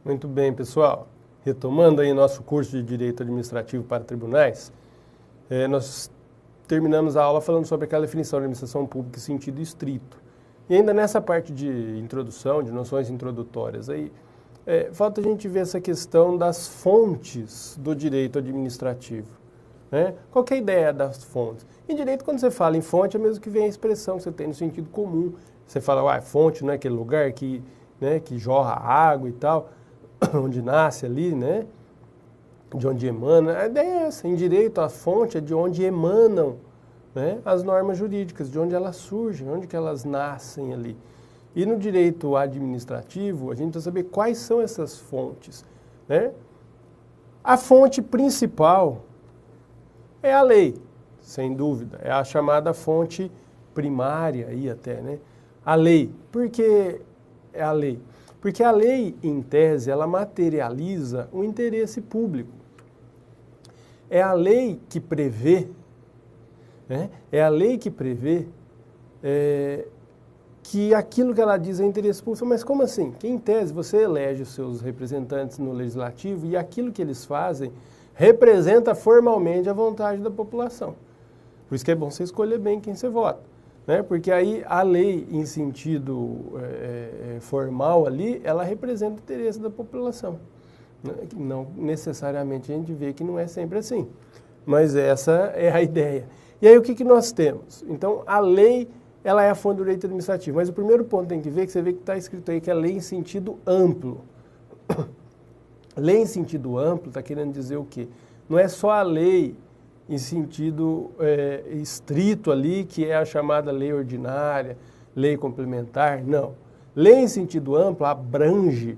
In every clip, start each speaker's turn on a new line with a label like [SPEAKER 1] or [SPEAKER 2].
[SPEAKER 1] Muito bem, pessoal. Retomando aí nosso curso de Direito Administrativo para Tribunais, nós terminamos a aula falando sobre aquela definição de administração pública em sentido estrito. E ainda nessa parte de introdução, de noções introdutórias, aí, falta a gente ver essa questão das fontes do direito administrativo. Né? Qual que é a ideia das fontes? Em direito, quando você fala em fonte, é mesmo que vem a expressão que você tem no sentido comum. Você fala, fonte não é aquele lugar que jorra água e tal, onde nasce ali, né? De onde emana. A ideia é essa. Em direito, a fonte é de onde emanam, né, as normas jurídicas, de onde elas surgem, onde que elas nascem ali. E no direito administrativo, a gente precisa saber quais são essas fontes. Né? A fonte principal é a lei, sem dúvida. É a chamada fonte primária aí até, né? A lei. Por que é a lei? Porque a lei, em tese, ela materializa o interesse público. É a lei que prevê, né? É a lei que prevê que aquilo que ela diz é interesse público. Mas como assim? Que, em tese, você elege os seus representantes no legislativo e aquilo que eles fazem representa formalmente a vontade da população. Por isso que é bom você escolher bem quem você vota. Né? Porque aí a lei, em sentido formal ali, ela representa o interesse da população. Não necessariamente a gente vê que não é sempre assim, mas essa é a ideia. E aí o que nós temos? Então a lei, ela é a fonte do direito administrativo, mas o primeiro ponto que tem que ver, que você vê que está escrito aí que é lei em sentido amplo. Lei em sentido amplo está querendo dizer o quê? Não é só a lei em sentido estrito ali, que é a chamada lei ordinária, lei complementar, não. Lei em sentido amplo abrange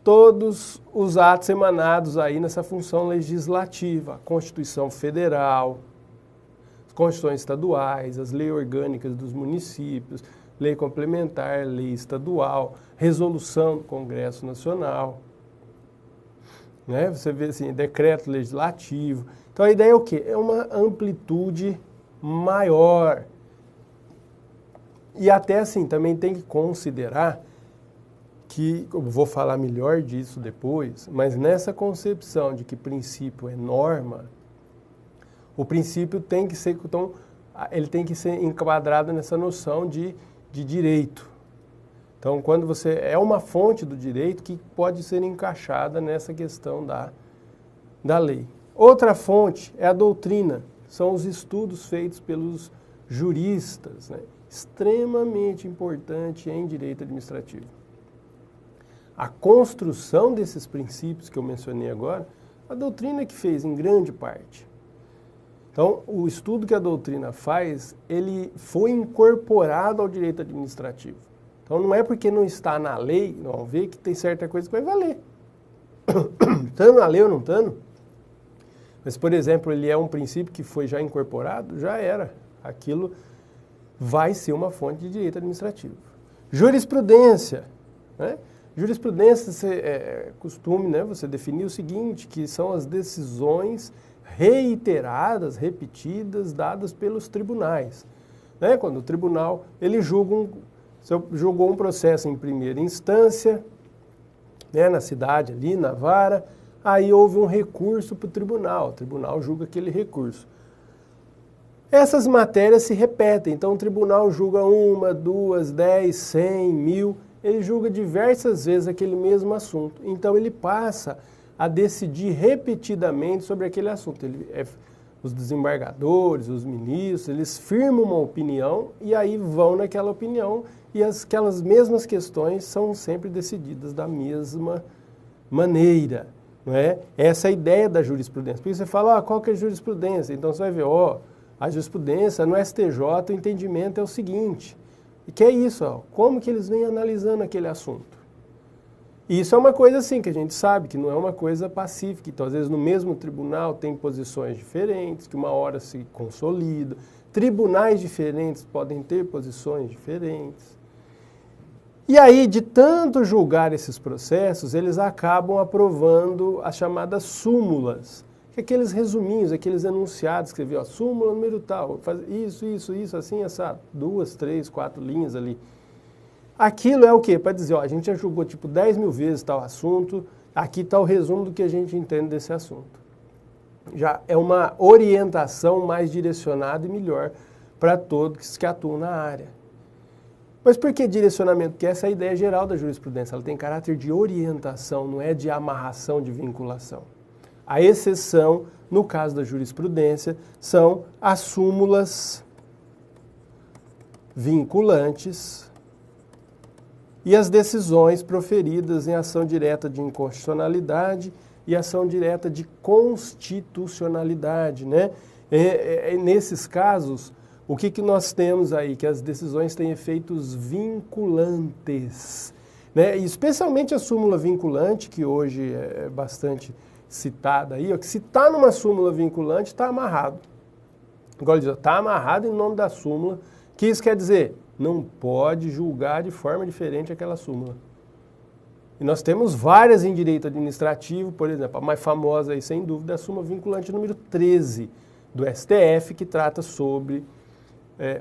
[SPEAKER 1] todos os atos emanados aí nessa função legislativa, a Constituição Federal, as Constituições estaduais, as leis orgânicas dos municípios, lei complementar, lei estadual, resolução do Congresso Nacional, né? Você vê assim, decreto legislativo. Então a ideia é o quê? É uma amplitude maior. E até assim, também tem que considerar que, eu vou falar melhor disso depois, mas nessa concepção de que princípio é norma, o princípio tem que ser, então, ele tem que ser enquadrado nessa noção de direito. Então, quando você é uma fonte do direito que pode ser encaixada nessa questão da lei. Outra fonte é a doutrina, são os estudos feitos pelos juristas, né? Extremamente importante em direito administrativo. A construção desses princípios que eu mencionei agora, a doutrina que fez em grande parte. Então, o estudo que a doutrina faz, ele foi incorporado ao direito administrativo. Então, não é porque não está na lei, não vê que tem certa coisa que vai valer. Estando na lei ou não estando. Mas, por exemplo, ele é um princípio que foi já incorporado, já era. Aquilo vai ser uma fonte de direito administrativo. Jurisprudência, né? Jurisprudência é costume, né, você definir o seguinte, que são as decisões reiteradas, repetidas, dadas pelos tribunais. Né? Quando o tribunal ele julgou um processo em primeira instância, né, na cidade ali, na vara, aí houve um recurso para o tribunal julga aquele recurso. Essas matérias se repetem, então o tribunal julga 1, 2, 10, 100, 1000, ele julga diversas vezes aquele mesmo assunto. Então ele passa a decidir repetidamente sobre aquele assunto. Os desembargadores, os ministros, eles firmam uma opinião e aí vão naquela opinião e aquelas mesmas questões são sempre decididas da mesma maneira. Não é? Essa é a ideia da jurisprudência. Porque você fala, qual que é a jurisprudência? Então você vai ver, a jurisprudência no STJ, o entendimento é o seguinte, e que é isso, como que eles vêm analisando aquele assunto. E isso é uma coisa assim, que a gente sabe, que não é uma coisa pacífica. Então, às vezes, no mesmo tribunal tem posições diferentes, que uma hora se consolida. Tribunais diferentes podem ter posições diferentes. E aí, de tanto julgar esses processos, eles acabam aprovando as chamadas súmulas, que é aqueles resuminhos, aqueles enunciados, que você vê, súmula número tal, faz isso, assim, assado, 2, 3, 4 linhas ali. Aquilo é o quê? Para dizer, ó, a gente já julgou tipo 10 mil vezes tal assunto, aqui está o resumo do que a gente entende desse assunto. Já é uma orientação mais direcionada e melhor para todos que atuam na área. Mas por que direcionamento? Porque essa é a ideia geral da jurisprudência, ela tem caráter de orientação, não é de amarração, de vinculação. A exceção, no caso da jurisprudência, são as súmulas vinculantes e as decisões proferidas em ação direta de inconstitucionalidade e ação direta de constitucionalidade, né? Nesses casos, o que nós temos aí? Que as decisões têm efeitos vinculantes, né? E especialmente a súmula vinculante, que hoje é bastante citada aí, ó, que se está numa súmula vinculante, está amarrado. Igual ele diz, está amarrado em nome da súmula, que isso quer dizer, não pode julgar de forma diferente aquela súmula. E nós temos várias em direito administrativo, por exemplo, a mais famosa aí, sem dúvida, é a súmula vinculante número 13 do STF, que trata sobre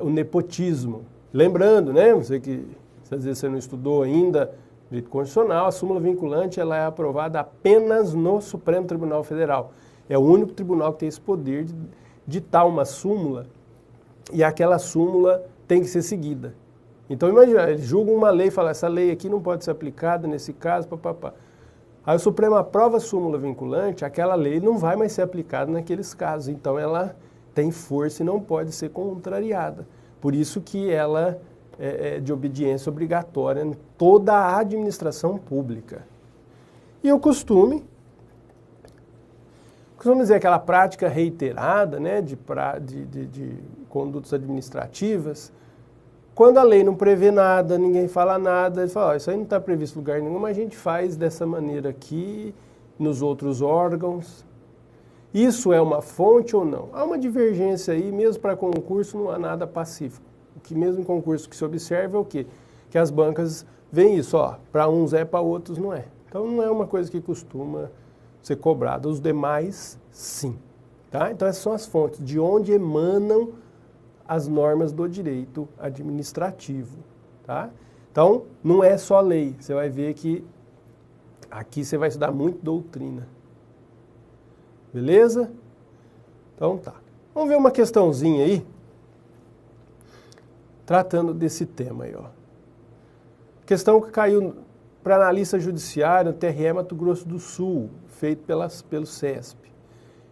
[SPEAKER 1] o nepotismo. Lembrando, né, você que às vezes você não estudou ainda direito constitucional, a súmula vinculante ela é aprovada apenas no Supremo Tribunal Federal. É o único tribunal que tem esse poder de ditar uma súmula e aquela súmula tem que ser seguida. Então, imagina, eles julgam uma lei e falam, essa lei aqui não pode ser aplicada nesse caso, papapá. Aí o Supremo aprova a súmula vinculante, aquela lei não vai mais ser aplicada naqueles casos. Então, ela tem força e não pode ser contrariada. Por isso que ela é de obediência obrigatória em toda a administração pública. E o costume dizer aquela prática reiterada, né, de condutas administrativas. Quando a lei não prevê nada, ninguém fala nada, ele fala, isso aí não está previsto em lugar nenhum, mas a gente faz dessa maneira aqui, nos outros órgãos. Isso é uma fonte ou não? Há uma divergência aí, mesmo para concurso não há nada pacífico. O que mesmo em concurso que se observa é o quê? Que as bancas veem isso, ó, para uns é, para outros não é. Então não é uma coisa que costuma ser cobrada. Os demais, sim. Tá? Então essas são as fontes, de onde emanam as normas do direito administrativo, tá? Então, não é só lei, você vai ver que aqui você vai estudar muito doutrina. Beleza? Então tá. Vamos ver uma questãozinha aí, tratando desse tema aí, ó. Questão que caiu para analista judiciário no TRE Mato Grosso do Sul, feito pelo CESP.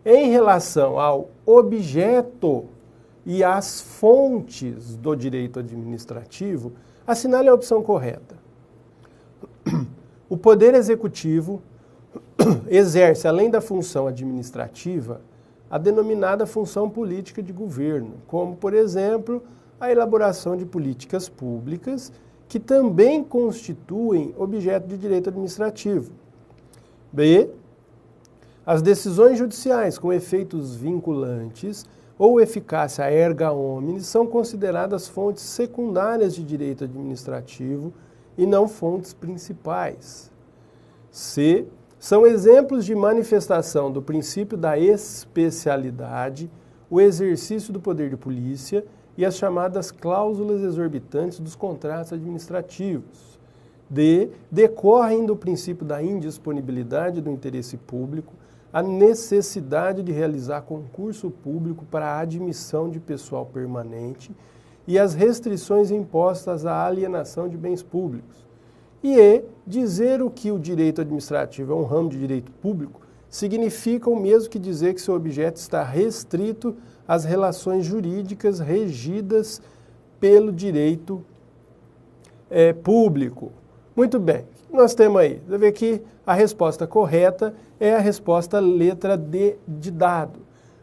[SPEAKER 1] Em relação ao objeto e as fontes do direito administrativo, assinale a opção correta. O Poder Executivo exerce, além da função administrativa, a denominada função política de governo, como, por exemplo, a elaboração de políticas públicas, que também constituem objeto de direito administrativo. B. As decisões judiciais com efeitos vinculantes ou eficácia erga omnes são consideradas fontes secundárias de direito administrativo e não fontes principais. C. São exemplos de manifestação do princípio da especialidade, o exercício do poder de polícia e as chamadas cláusulas exorbitantes dos contratos administrativos. D. Decorrem do princípio da indisponibilidade do interesse público a necessidade de realizar concurso público para a admissão de pessoal permanente e as restrições impostas à alienação de bens públicos. E dizer o que o direito administrativo é um ramo de direito público significa o mesmo que dizer que seu objeto está restrito às relações jurídicas regidas pelo direito público. Muito bem, nós temos aí, você vê que a resposta correta é a resposta letra D de dado.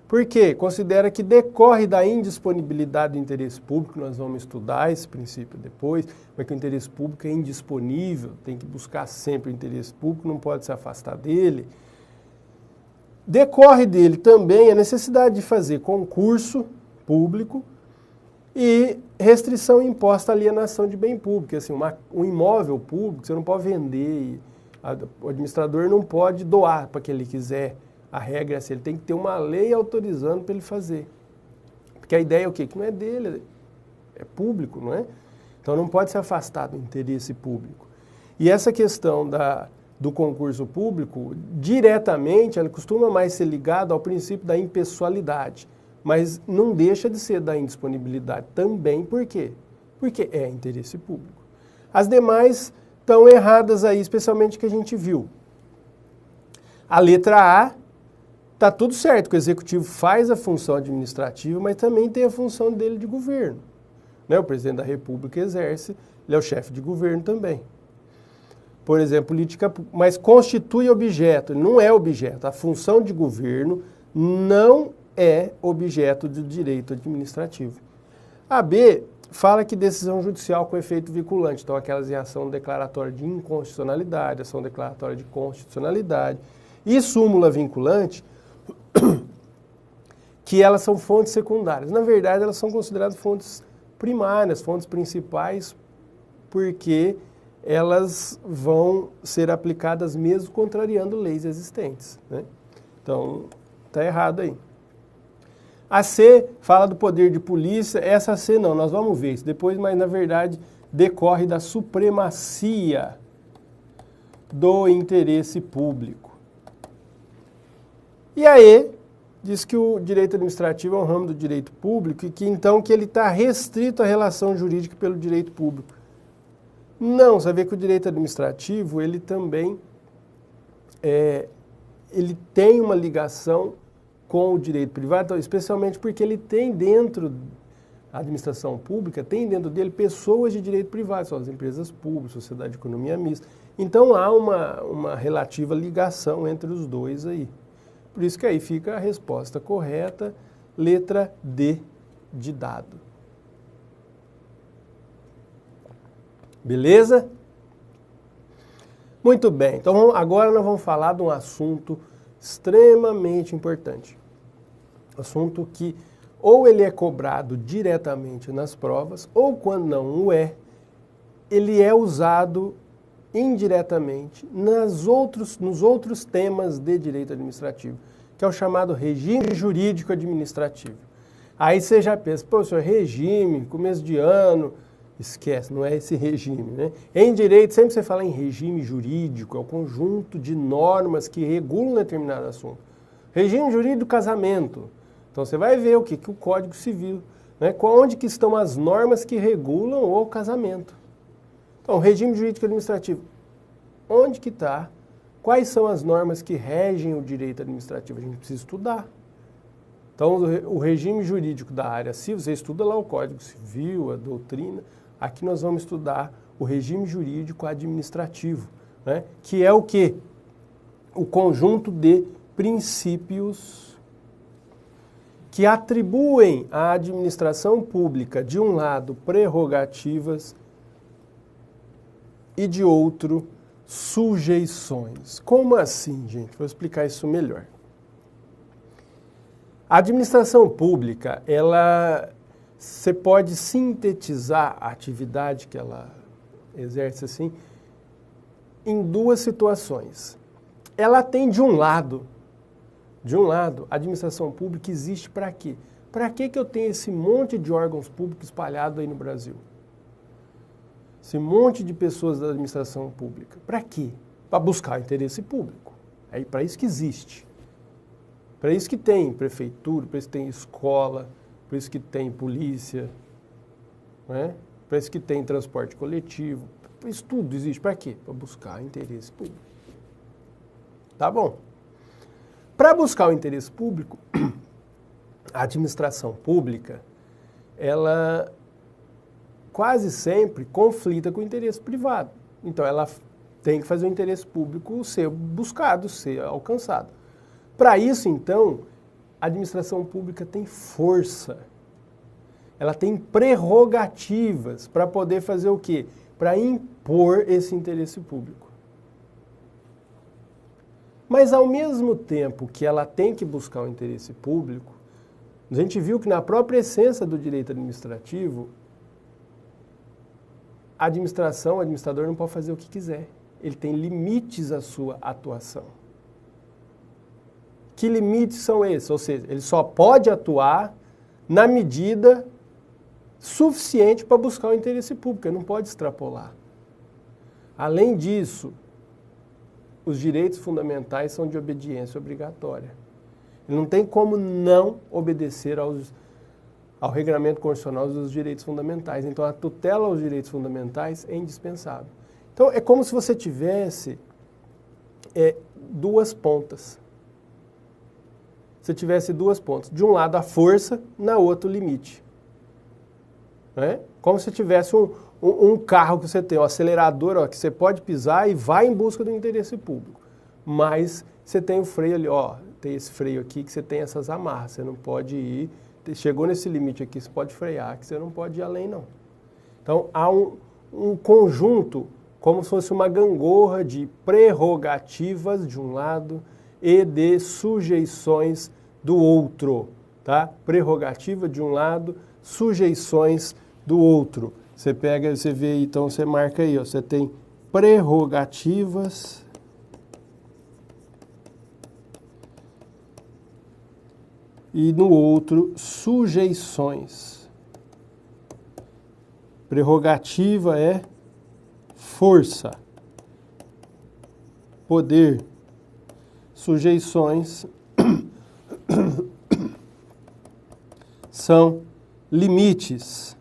[SPEAKER 1] Por quê? Considera que decorre da indisponibilidade do interesse público, nós vamos estudar esse princípio depois, mas que o interesse público é indisponível, tem que buscar sempre o interesse público, não pode se afastar dele. Decorre dele também a necessidade de fazer concurso público e restrição imposta à alienação de bem público. Assim, um imóvel público você não pode vender, o administrador não pode doar para quem ele quiser. A regra é assim, ele tem que ter uma lei autorizando para ele fazer. Porque a ideia é o quê? Que não é dele, é público, não é? Então não pode se afastar do interesse público. E essa questão do concurso público, diretamente, ela costuma mais ser ligada ao princípio da impessoalidade, mas não deixa de ser da indisponibilidade também. Por quê? Porque é interesse público. As demais estão erradas aí, especialmente que a gente viu. A letra A, está tudo certo, que o executivo faz a função administrativa, mas também tem a função dele de governo. Né? O presidente da República exerce, ele é o chefe de governo também. Por exemplo, política, mas constitui objeto, não é objeto. A função de governo não é objeto do direito administrativo. A B fala que decisão judicial com efeito vinculante, então aquelas em ação declaratória de inconstitucionalidade, ação declaratória de constitucionalidade e súmula vinculante, que elas são fontes secundárias. Na verdade, elas são consideradas fontes primárias, fontes principais, porque elas vão ser aplicadas mesmo contrariando leis existentes, né? Então, está errado aí. A C fala do poder de polícia, essa C não, nós vamos ver isso depois, mas na verdade decorre da supremacia do interesse público. E a E diz que o direito administrativo é um ramo do direito público e que então que ele está restrito à relação jurídica pelo direito público. Não, você vê que o direito administrativo, ele também ele tem uma ligação com o direito privado, então, especialmente porque ele tem dentro, a administração pública tem dentro dele pessoas de direito privado, são as empresas públicas, sociedade de economia mista. Então há uma relativa ligação entre os dois aí. Por isso que aí fica a resposta correta, letra D de dado. Beleza? Muito bem, então agora nós vamos falar de um assunto extremamente importante. Assunto que ou ele é cobrado diretamente nas provas, ou quando não o é, ele é usado indiretamente nos outros temas de direito administrativo, que é o chamado regime jurídico administrativo. Aí você já pensa, pô, senhor, regime, começo de ano, esquece, não é esse regime, né? Em direito, sempre você fala em regime jurídico, é o conjunto de normas que regulam determinado assunto. Regime jurídico do casamento. Então você vai ver o que o Código Civil, né? Onde que estão as normas que regulam o casamento. Então, regime jurídico administrativo, onde que está? Quais são as normas que regem o direito administrativo? A gente precisa estudar. Então, o regime jurídico da área civil, você estuda lá o Código Civil, a doutrina. Aqui nós vamos estudar o regime jurídico administrativo, né? Que é o quê? O conjunto de princípios que atribuem à administração pública, de um lado, prerrogativas e de outro, sujeições. Como assim, gente? Vou explicar isso melhor. A administração pública, você pode sintetizar a atividade que ela exerce assim em duas situações. Ela tem de um lado, a administração pública existe para quê? Para que eu tenho esse monte de órgãos públicos espalhados aí no Brasil? Esse monte de pessoas da administração pública. Para quê? Para buscar interesse público. É para isso que existe. Para isso que tem prefeitura, para isso que tem escola, para isso que tem polícia, né? Para isso que tem transporte coletivo. Isso tudo existe para quê? Para buscar interesse público. Tá bom? Para buscar o interesse público, a administração pública, ela quase sempre conflita com o interesse privado. Então, ela tem que fazer o interesse público ser buscado, ser alcançado. Para isso, então, a administração pública tem força. Ela tem prerrogativas para poder fazer o quê? Para impor esse interesse público. Mas, ao mesmo tempo que ela tem que buscar o interesse público, a gente viu que na própria essência do direito administrativo, a administração, o administrador não pode fazer o que quiser. Ele tem limites à sua atuação. Que limites são esses? Ou seja, ele só pode atuar na medida, suficiente para buscar o interesse público, ele não pode extrapolar. Além disso, os direitos fundamentais são de obediência obrigatória. Ele não tem como não obedecer ao regramento constitucional dos direitos fundamentais. Então, a tutela aos direitos fundamentais é indispensável. Então, é como se você tivesse duas pontas. Você tivesse duas pontas. De um lado a força, na outra o limite. Né? Como se tivesse um carro que você tem, um acelerador, ó, que você pode pisar e vai em busca do interesse público. Mas você tem o freio ali, ó, tem esse freio aqui que você tem essas amarras. Você não pode ir, chegou nesse limite aqui, você pode frear, que você não pode ir além não. Então há um conjunto, como se fosse uma gangorra de prerrogativas de um lado e de sujeições do outro, tá? Prerrogativa de um lado, sujeições do outro. Você pega, você vê, então você marca aí, ó, você tem prerrogativas e no outro sujeições. Prerrogativa é força, poder, sujeições são limites,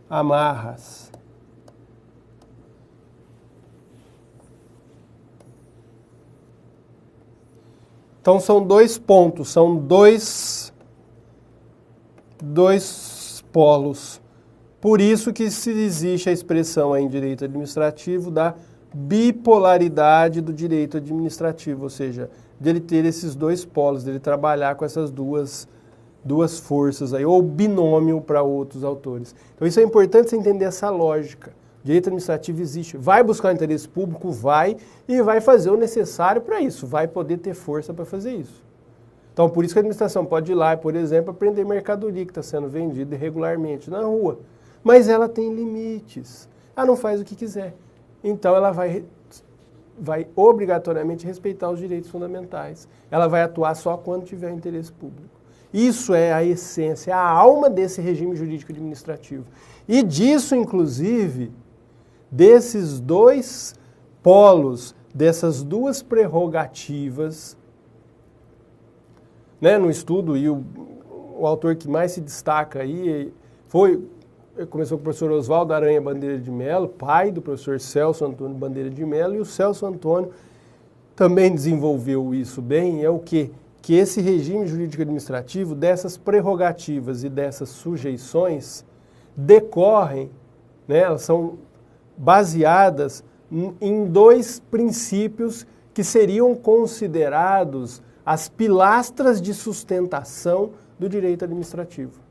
[SPEAKER 1] amarras. Então são dois pontos, são dois polos. Por isso que se existe a expressão em direito administrativo da bipolaridade do direito administrativo, ou seja, dele ter esses dois polos, dele trabalhar com essas duas forças aí, ou binômio para outros autores. Então isso é importante você entender essa lógica. O direito administrativo existe, vai buscar o interesse público, vai, e vai fazer o necessário para isso, vai poder ter força para fazer isso. Então por isso que a administração pode ir lá, por exemplo, apreender mercadoria que está sendo vendida irregularmente na rua. Mas ela tem limites. Ela não faz o que quiser. Então ela vai obrigatoriamente respeitar os direitos fundamentais. Ela vai atuar só quando tiver interesse público. Isso é a essência, a alma desse regime jurídico administrativo. E disso, inclusive, desses dois polos, dessas duas prerrogativas, né, no estudo, e o autor que mais se destaca aí começou com o professor Oswaldo Aranha Bandeira de Mello, pai do professor Celso Antônio Bandeira de Mello, e o Celso Antônio também desenvolveu isso bem, é o quê? Que esse regime jurídico administrativo, dessas prerrogativas e dessas sujeições, decorrem, né, elas são baseadas em dois princípios que seriam considerados as pilastras de sustentação do direito administrativo.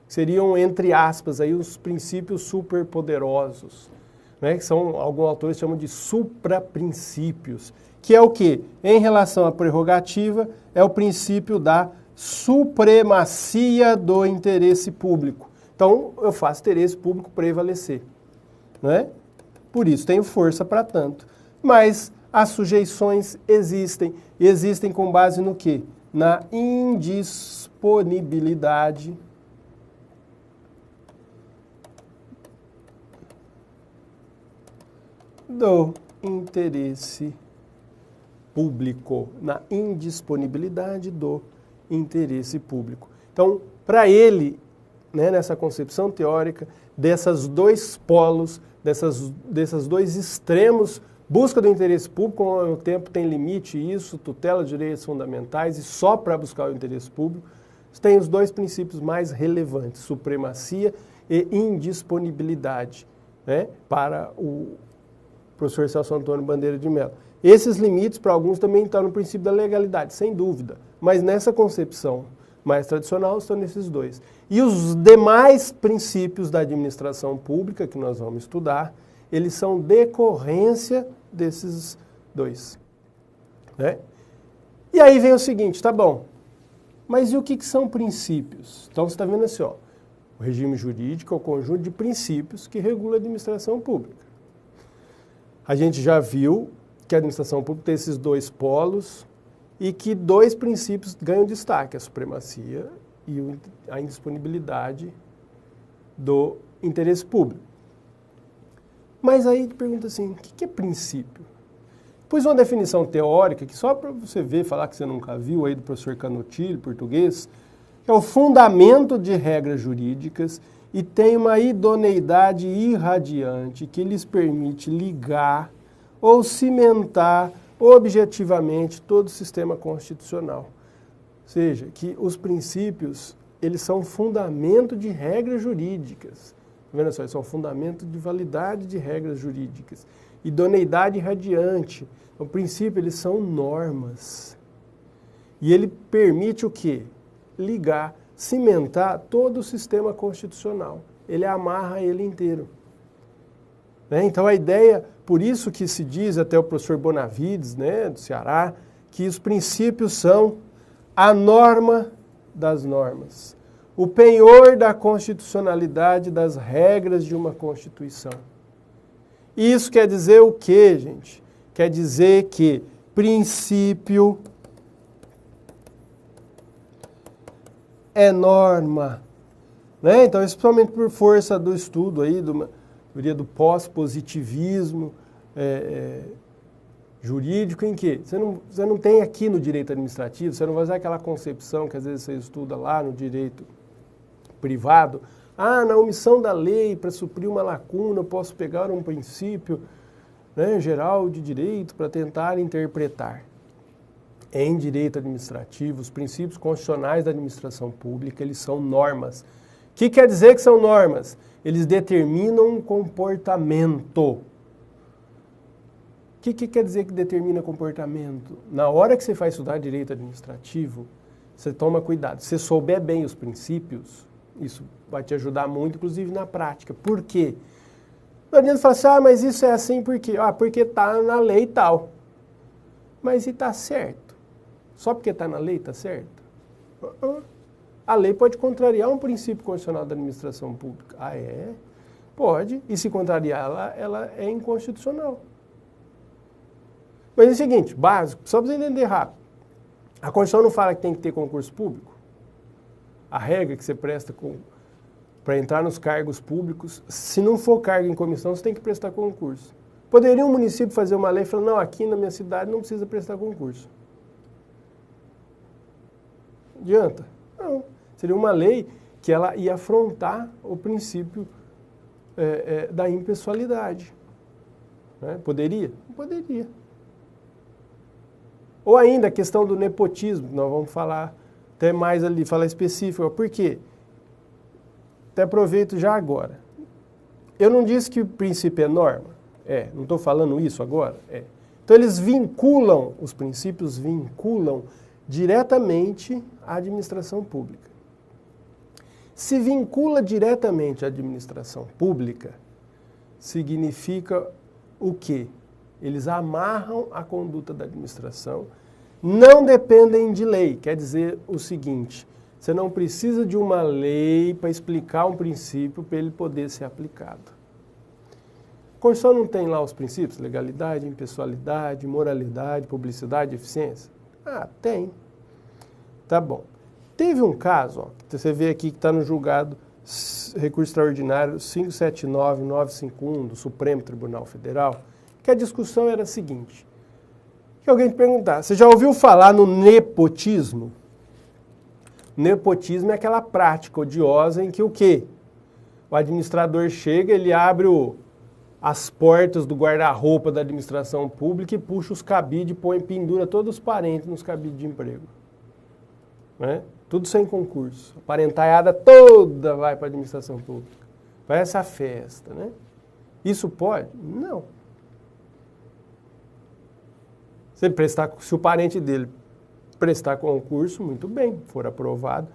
[SPEAKER 1] Seriam, entre aspas, aí, os princípios superpoderosos, né, que são, alguns autores chamam de supraprincípios, que é o quê? Em relação à prerrogativa, é o princípio da supremacia do interesse público. Então, eu faço interesse público prevalecer, né? Por isso, tenho força para tanto. Mas as sujeições existem. E existem com base no quê? Na indisponibilidade do interesse público, na indisponibilidade do interesse público. Então, para ele, né, nessa concepção teórica, desses dois polos, desses dois extremos, busca do interesse público, ao mesmo tempo tem limite isso, tutela de direitos fundamentais, e só para buscar o interesse público, tem os dois princípios mais relevantes, supremacia e indisponibilidade, né, para o professor Celso Antônio Bandeira de Mello. Esses limites, para alguns, também estão no princípio da legalidade, sem dúvida. Mas nessa concepção mais tradicional estão nesses dois. E os demais princípios da administração pública, que nós vamos estudar, eles são decorrência desses dois, né? E aí vem o seguinte, tá bom, mas e o que são princípios? Então você está vendo assim, ó, o regime jurídico é o conjunto de princípios que regula a administração pública. A gente já viu que a administração pública tem esses dois polos, e que dois princípios ganham destaque, a supremacia e a indisponibilidade do interesse público. Mas aí pergunta assim, o que é princípio? Pus uma definição teórica, que só para você ver, falar que você nunca viu, aí do professor Canutilho, português, que é o fundamento de regras jurídicas e tem uma idoneidade irradiante que lhes permite ligar ou cimentar objetivamente todo o sistema constitucional. Ou seja, que os princípios, eles são fundamento de regras jurídicas. Tá vendo só? Eles são fundamento de validade de regras jurídicas. Idoneidade irradiante. O princípio, eles são normas. E ele permite o quê? Ligar, cimentar todo o sistema constitucional. Ele amarra ele inteiro. Então a ideia, por isso que se diz até o professor Bonavides, né, do Ceará, que os princípios são a norma das normas, o penhor da constitucionalidade das regras de uma Constituição. Isso quer dizer o quê, gente? Quer dizer que princípio é norma. Né? Então, especialmente por força do estudo aí, do pós-positivismo jurídico, em que você não tem aqui no direito administrativo, você não vai usar aquela concepção que às vezes você estuda lá no direito privado, na omissão da lei, para suprir uma lacuna, eu posso pegar um princípio, né, geral de direito para tentar interpretar. Em direito administrativo, os princípios constitucionais da administração pública, eles são normas. O que quer dizer que são normas? Eles determinam um comportamento. O que quer dizer que determina comportamento? Na hora que você vai estudar direito administrativo, você toma cuidado. Se você souber bem os princípios, isso vai te ajudar muito, inclusive na prática. Por quê? Não adianta falar assim, mas isso é assim por quê? Porque está na lei e tal. Mas e está certo? Só porque está na lei está certo? A lei pode contrariar um princípio constitucional da administração pública. É? Pode. E se contrariar, ela é inconstitucional. Mas é o seguinte, básico, só para você entender rápido. A Constituição não fala que tem que ter concurso público? A regra que você presta para entrar nos cargos públicos, se não for cargo em comissão, você tem que prestar concurso. Poderia um município fazer uma lei e falar, não, aqui na minha cidade não precisa prestar concurso. Adianta? Não. Seria uma lei que ela ia afrontar o princípio da impessoalidade. Né? Poderia? Não poderia. Ou ainda a questão do nepotismo, nós vamos falar até mais ali, falar específico. Por quê? Até aproveito já agora. Eu não disse que o princípio é norma? Não estou falando isso agora? Então eles vinculam, os princípios vinculam diretamente à administração pública. Se vincula diretamente à administração pública, significa o quê? Eles amarram a conduta da administração, não dependem de lei. Quer dizer o seguinte, você não precisa de uma lei para explicar um princípio para ele poder ser aplicado. A Constituição não tem lá os princípios? Legalidade, impessoalidade, moralidade, publicidade, eficiência? Tem. Tá bom. Teve um caso, você vê aqui que está no julgado recurso extraordinário 579-951 do Supremo Tribunal Federal, que a discussão era a seguinte, que alguém te perguntar, você já ouviu falar no nepotismo? Nepotismo é aquela prática odiosa em que o quê? O administrador chega, ele abre as portas do guarda-roupa da administração pública e puxa os cabides, pendura todos os parentes nos cabides de emprego. Né? Tudo sem concurso. A parentaiada toda vai para a administração pública. Vai essa festa, né? Isso pode? Não. Se o parente dele prestar concurso, muito bem, for aprovado.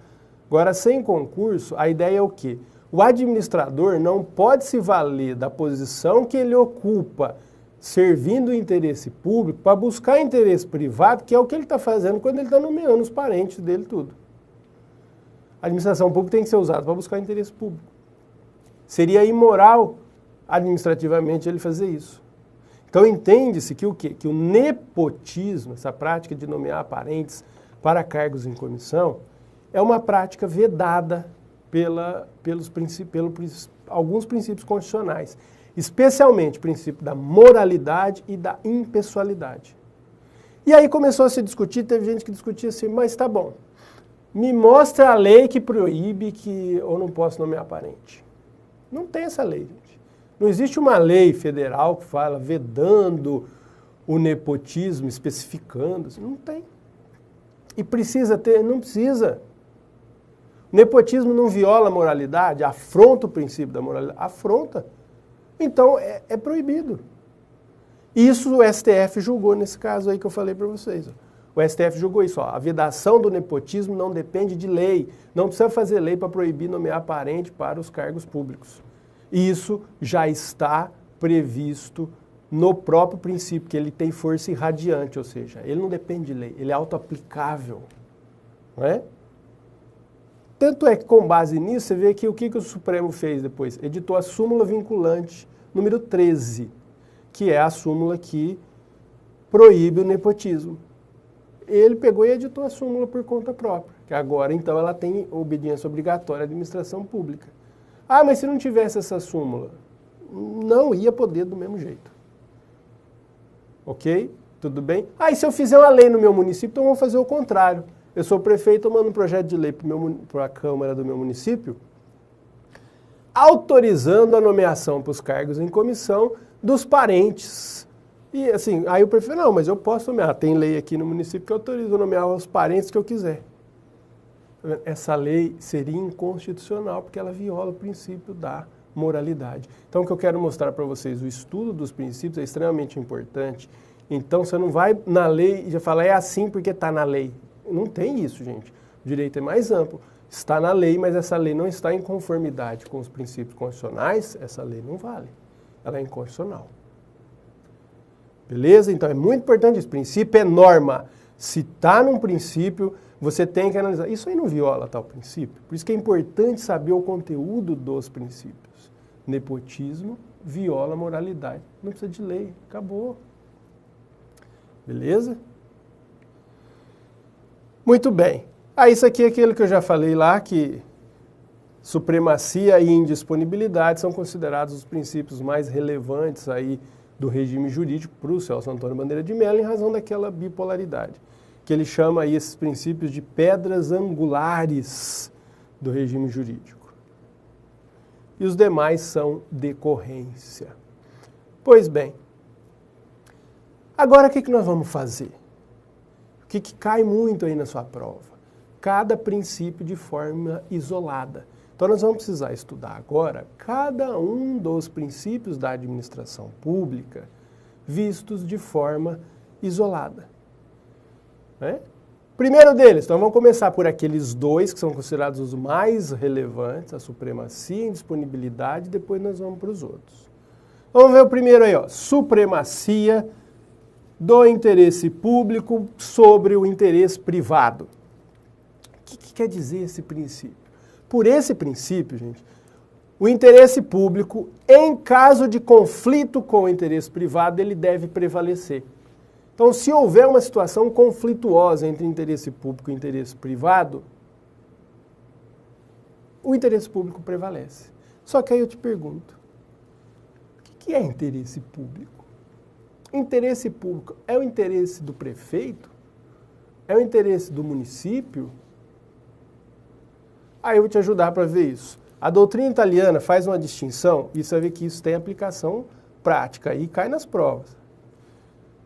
[SPEAKER 1] Agora, sem concurso, a ideia é o quê? O administrador não pode se valer da posição que ele ocupa, servindo o interesse público, para buscar interesse privado, que é o que ele está fazendo quando ele está nomeando os parentes dele tudo. A administração pública tem que ser usada para buscar interesse público. Seria imoral, administrativamente, ele fazer isso. Então entende-se que o quê? Que o nepotismo, essa prática de nomear parentes para cargos em comissão, é uma prática vedada pelos alguns princípios constitucionais, especialmente o princípio da moralidade e da impessoalidade. E aí começou a se discutir, teve gente que discutia assim, mas tá bom, me mostra a lei que proíbe que eu não posso nomear parente. Não tem essa lei, gente. Não existe uma lei federal que fala vedando o nepotismo, especificando, não tem. E precisa ter? Não precisa. O nepotismo não viola a moralidade, afronta o princípio da moralidade, afronta. Então é proibido. Isso o STF julgou nesse caso aí que eu falei para vocês. O STF julgou isso. A vedação do nepotismo não depende de lei. Não precisa fazer lei para proibir nomear parente para os cargos públicos. Isso já está previsto no próprio princípio, que ele tem força irradiante, ou seja, ele não depende de lei, ele é auto-aplicável. Não é? Tanto é que, com base nisso, você vê que o que o Supremo fez depois? Editou a súmula vinculante número 13, que é a súmula que proíbe o nepotismo. Ele pegou e editou a súmula por conta própria, que agora, então, ela tem obediência obrigatória à administração pública. Ah, mas se não tivesse essa súmula, não ia poder do mesmo jeito. Ok? Tudo bem? Ah, e se eu fizer uma lei no meu município, então vamos fazer o contrário. Eu sou prefeito, eu mando um projeto de lei para a Câmara do meu município, autorizando a nomeação para os cargos em comissão dos parentes. E assim, aí o prefeito, não, mas eu posso nomear. Tem lei aqui no município que autoriza a nomear os parentes que eu quiser. Essa lei seria inconstitucional porque ela viola o princípio da moralidade. Então, o que eu quero mostrar para vocês, o estudo dos princípios é extremamente importante. Então, você não vai na lei e já fala, é assim porque está na lei. Não tem isso, gente. O direito é mais amplo. Está na lei, mas essa lei não está em conformidade com os princípios constitucionais, essa lei não vale. Ela é inconstitucional. Beleza? Então, é muito importante isso. Princípio é norma. Se está num princípio, você tem que analisar. Isso aí não viola tal princípio. Por isso que é importante saber o conteúdo dos princípios. Nepotismo viola a moralidade. Não precisa de lei. Acabou. Beleza? Muito bem. Isso aqui é aquilo que eu já falei lá, que supremacia e indisponibilidade são considerados os princípios mais relevantes aí do regime jurídico para o Celso Antônio Bandeira de Mello, em razão daquela bipolaridade, que ele chama aí esses princípios de pedras angulares do regime jurídico. E os demais são decorrência. Pois bem, agora o que nós vamos fazer? O que cai muito aí na sua prova? Cada princípio de forma isolada. Então nós vamos precisar estudar agora cada um dos princípios da administração pública vistos de forma isolada. Né? Primeiro deles, então vamos começar por aqueles dois que são considerados os mais relevantes, a supremacia e a indisponibilidade, depois nós vamos para os outros. Vamos ver o primeiro aí, ó, supremacia do interesse público sobre o interesse privado. O que quer dizer esse princípio? Por esse princípio, gente, o interesse público, em caso de conflito com o interesse privado, ele deve prevalecer. Então, se houver uma situação conflituosa entre interesse público e interesse privado, o interesse público prevalece. Só que aí eu te pergunto, o que é interesse público? Interesse público é o interesse do prefeito? É o interesse do município? Aí eu vou te ajudar para ver isso. A doutrina italiana faz uma distinção, e você vai ver que isso tem aplicação prática, e cai nas provas.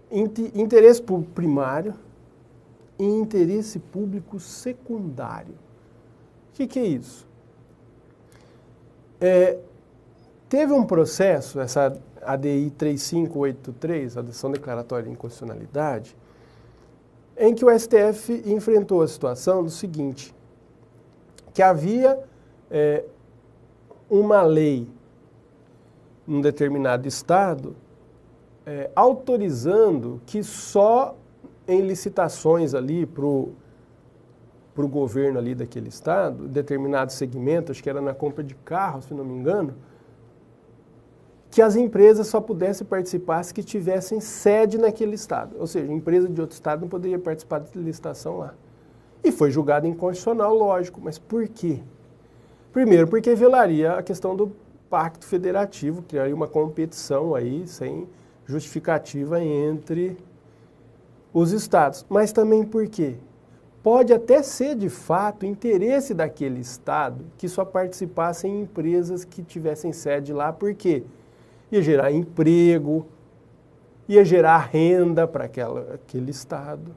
[SPEAKER 1] Interesse público primário e interesse público secundário. O que é isso? Teve um processo, essa ADI 3583, a Ação Declaratória de Inconstitucionalidade, em que o STF enfrentou a situação do seguinte, que havia uma lei num determinado estado autorizando que só em licitações ali para o governo ali daquele estado, determinado segmento, acho que era na compra de carros, se não me engano, que as empresas só pudessem participar se que tivessem sede naquele estado. Ou seja, empresa de outro estado não poderia participar da licitação lá. E foi julgado inconstitucional, lógico. Mas por quê? Primeiro, porque velaria a questão do pacto federativo, criaria uma competição aí sem justificativa entre os estados. Mas também por quê? Pode até ser, de fato, interesse daquele estado que só participassem empresas que tivessem sede lá. Por quê? Ia gerar emprego, ia gerar renda para aquele estado.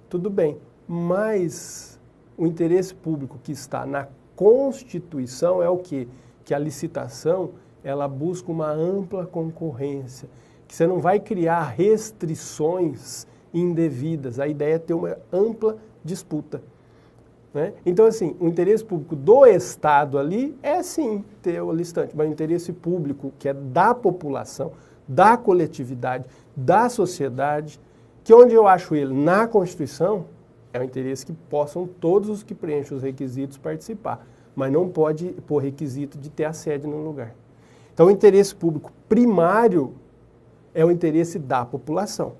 [SPEAKER 1] Tudo bem, mas o interesse público que está na Constituição é o quê? Que a licitação, ela busca uma ampla concorrência, que você não vai criar restrições indevidas. A ideia é ter uma ampla disputa. Né? Então, assim, o interesse público do Estado ali é, sim, ter o licitante, mas o interesse público que é da população, da coletividade, da sociedade, que onde eu acho ele na Constituição, é o interesse que possam todos os que preenchem os requisitos participar, mas não pode pôr requisito de ter a sede no lugar. Então, o interesse público primário é o interesse da população,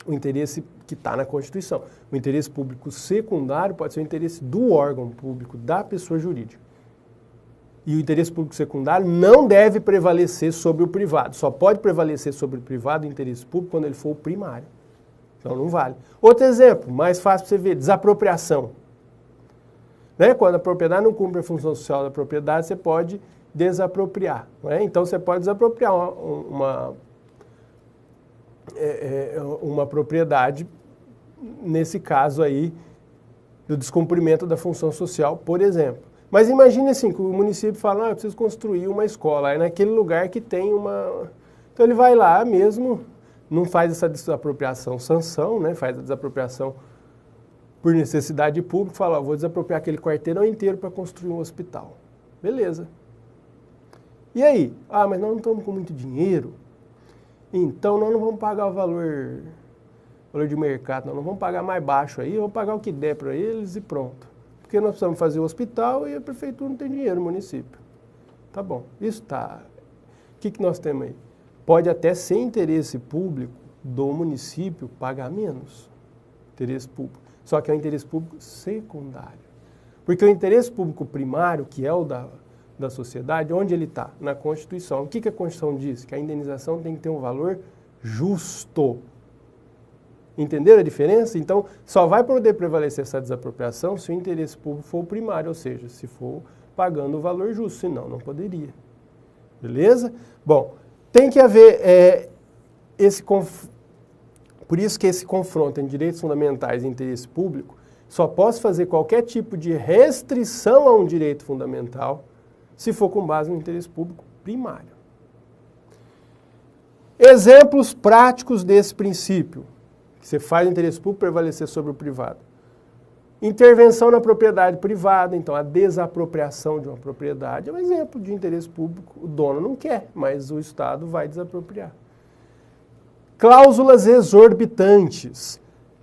[SPEAKER 1] o interesse que está na Constituição. O interesse público secundário pode ser o interesse do órgão público, da pessoa jurídica. E o interesse público secundário não deve prevalecer sobre o privado. Só pode prevalecer sobre o privado o interesse público quando ele for o primário. Então não vale. Outro exemplo, mais fácil para você ver, desapropriação. Né? Quando a propriedade não cumpre a função social da propriedade, você pode desapropriar. Né? Então você pode desapropriar uma propriedade, nesse caso aí, do descumprimento da função social, por exemplo. Mas imagine assim, que o município fala, eu preciso construir uma escola, aí naquele lugar que tem uma... Então ele vai lá mesmo, não faz essa desapropriação sanção, né? Faz a desapropriação por necessidade pública, fala, vou desapropriar aquele quarteirão inteiro para construir um hospital. Beleza. E aí? Mas nós não estamos com muito dinheiro, então nós não vamos pagar o valor de mercado, nós não vamos pagar mais baixo aí, vamos pagar o que der para eles e pronto. Porque nós precisamos fazer o hospital e a prefeitura não tem dinheiro, o município. Tá bom, isso tá. O que nós temos aí? Pode até ser interesse público do município pagar menos. Interesse público. Só que é o interesse público secundário. Porque o interesse público primário, que é o da sociedade, onde ele está? Na Constituição. O que a Constituição diz? Que a indenização tem que ter um valor justo. Entenderam a diferença? Então, só vai poder prevalecer essa desapropriação se o interesse público for o primário, ou seja, se for pagando o valor justo, senão não poderia. Beleza? Bom, tem que haver por isso que esse confronto entre direitos fundamentais e interesse público, só posso fazer qualquer tipo de restrição a um direito fundamental se for com base no interesse público primário. Exemplos práticos desse princípio. Que você faz o interesse público prevalecer sobre o privado. Intervenção na propriedade privada, então a desapropriação de uma propriedade é um exemplo de interesse público. O dono não quer, mas o Estado vai desapropriar. Cláusulas exorbitantes.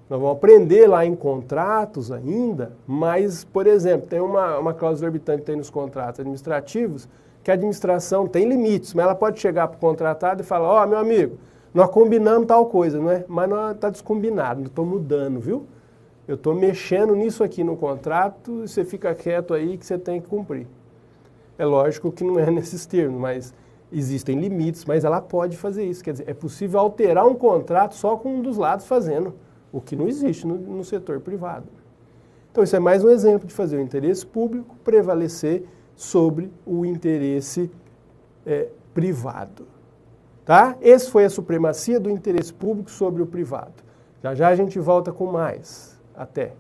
[SPEAKER 1] Nós vamos aprender lá em contratos ainda, mas, por exemplo, tem uma cláusula exorbitante que tem nos contratos administrativos, que a administração tem limites, mas ela pode chegar para o contratado e falar, meu amigo, nós combinamos tal coisa, não é? Mas nós está descombinado, não estou mudando, viu? Eu estou mexendo nisso aqui no contrato e você fica quieto aí que você tem que cumprir. É lógico que não é nesses termos, mas existem limites, mas ela pode fazer isso. Quer dizer, é possível alterar um contrato só com um dos lados fazendo, o que não existe no setor privado. Então isso é mais um exemplo de fazer o interesse público prevalecer sobre o interesse privado. Tá? Esse foi a supremacia do interesse público sobre o privado. Já já a gente volta com mais. Até.